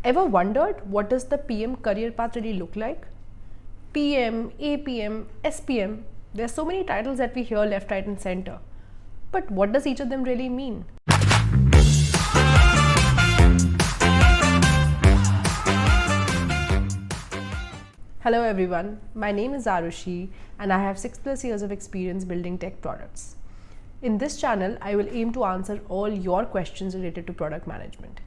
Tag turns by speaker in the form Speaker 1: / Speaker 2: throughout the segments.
Speaker 1: Ever wondered what does the PM career path really look like? PM, APM, SPM, there are so many titles that we hear left, right and center. But what does each of them really mean? Hello everyone, my name is Arushi and I have 6+ years of experience building tech products. In this channel, I will aim to answer all your questions related to product management.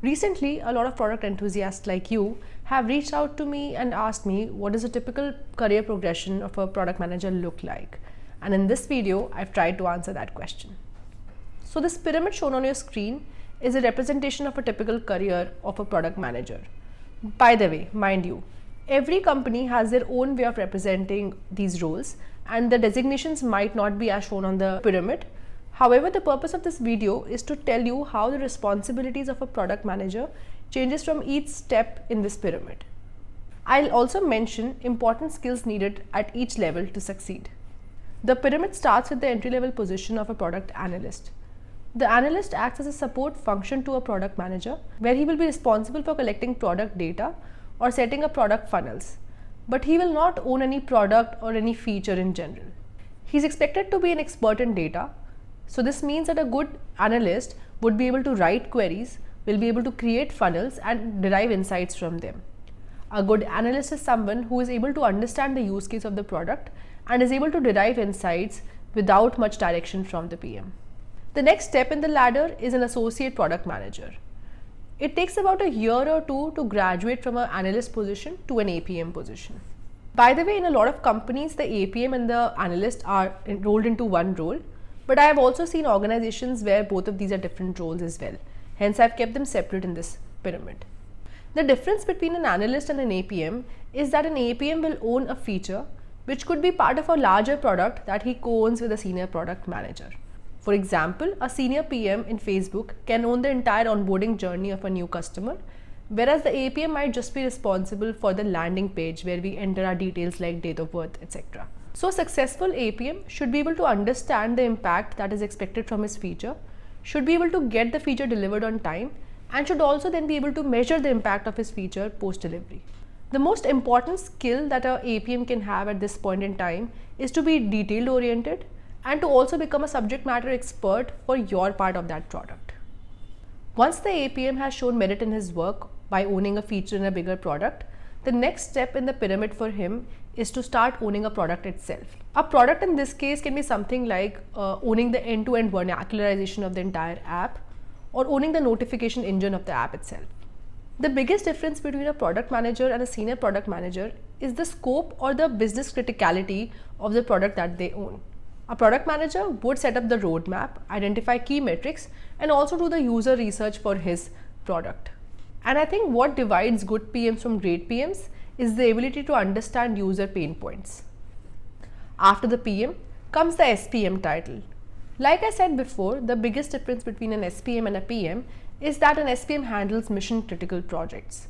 Speaker 1: Recently, a lot of product enthusiasts like you have reached out to me and asked me what does a typical career progression of a product manager look like. And in this video, I've tried to answer that question. So this pyramid shown on your screen is a representation of a typical career of a product manager. By the way, mind you, every company has their own way of representing these roles and the designations might not be as shown on the pyramid. However, the purpose of this video is to tell you how the responsibilities of a product manager changes from each step in this pyramid. I'll also mention important skills needed at each level to succeed. The pyramid starts with the entry-level position of a product analyst. The analyst acts as a support function to a product manager where he will be responsible for collecting product data or setting up product funnels. But he will not own any product or any feature in general. He's expected to be an expert in data. So this means that a good analyst would be able to write queries, will be able to create funnels and derive insights from them. A good analyst is someone who is able to understand the use case of the product and is able to derive insights without much direction from the PM. The next step in the ladder is an associate product manager. It takes about a year or two to graduate from an analyst position to an APM position. By the way, in a lot of companies, the APM and the analyst are enrolled into one role. But I have also seen organizations where both of these are different roles as well. Hence, I've kept them separate in this pyramid. The difference between an analyst and an APM is that an APM will own a feature which could be part of a larger product that he co-owns with a senior product manager. For example, a senior PM in Facebook can own the entire onboarding journey of a new customer, whereas the APM might just be responsible for the landing page where we enter our details like date of birth, etc. So a successful APM should be able to understand the impact that is expected from his feature, should be able to get the feature delivered on time, and should also then be able to measure the impact of his feature post-delivery. The most important skill that a APM can have at this point in time is to be detail oriented and to also become a subject matter expert for your part of that product. Once the APM has shown merit in his work by owning a feature in a bigger product, the next step in the pyramid for him is to start owning a product itself. A product in this case can be something like owning the end-to-end vernacularization of the entire app or owning the notification engine of the app itself. The biggest difference between a product manager and a senior product manager is the scope or the business criticality of the product that they own. A product manager would set up the roadmap, identify key metrics, and also do the user research for his product. And I think what divides good PMs from great PMs is the ability to understand user pain points. After the PM comes the SPM title. Like I said before, the biggest difference between an SPM and a PM is that an SPM handles mission critical projects.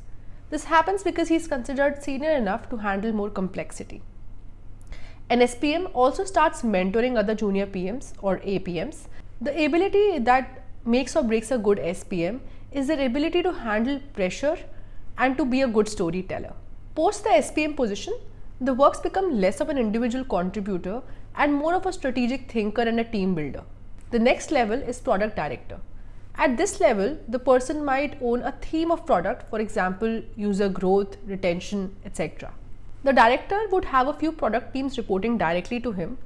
Speaker 1: This happens because he is considered senior enough to handle more complexity. An SPM also starts mentoring other junior PMs or APMs. The ability that makes or breaks a good SPM is their ability to handle pressure and to be a good storyteller. Post the SPM position, the works become less of an individual contributor and more of a strategic thinker and a team builder. The next level is product director. At this level, the person might own a theme of product, for example, user growth, retention, etc. The director would have a few product teams reporting directly to him,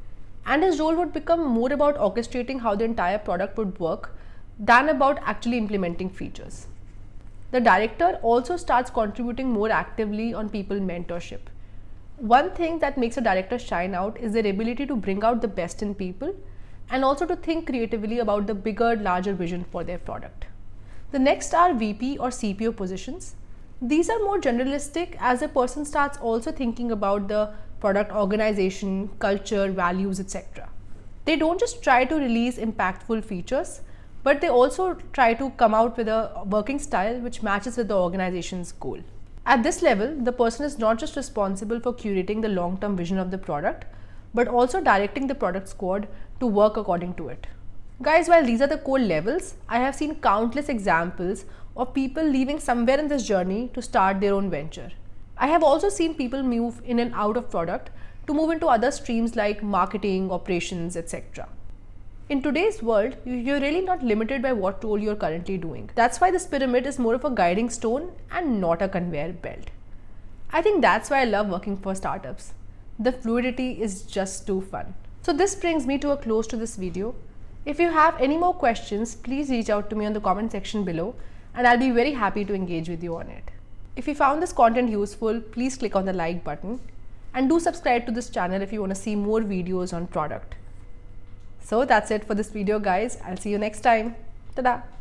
Speaker 1: and his role would become more about orchestrating how the entire product would work than about actually implementing features. The director also starts contributing more actively on people mentorship. One thing that makes a director shine out is their ability to bring out the best in people and also to think creatively about the bigger, larger vision for their product. The next are VP or CPO positions. These are more generalistic as a person starts also thinking about the product organization, culture, values, etc. They don't just try to release impactful features, but they also try to come out with a working style which matches with the organization's goal. At this level, the person is not just responsible for curating the long-term vision of the product, but also directing the product squad to work according to it. Guys, while these are the core levels, I have seen countless examples of people leaving somewhere in this journey to start their own venture. I have also seen people move in and out of product to move into other streams like marketing, operations, etc. In today's world, you're really not limited by what role you're currently doing. That's why this pyramid is more of a guiding stone and not a conveyor belt. I think that's why I love working for startups. The fluidity is just too fun. So this brings me to a close to this video. If you have any more questions, please reach out to me on the comment section below and I'll be very happy to engage with you on it. If you found this content useful, please click on the like button and do subscribe to this channel if you want to see more videos on product. So that's it for this video, guys. I'll see you next time. Ta-da!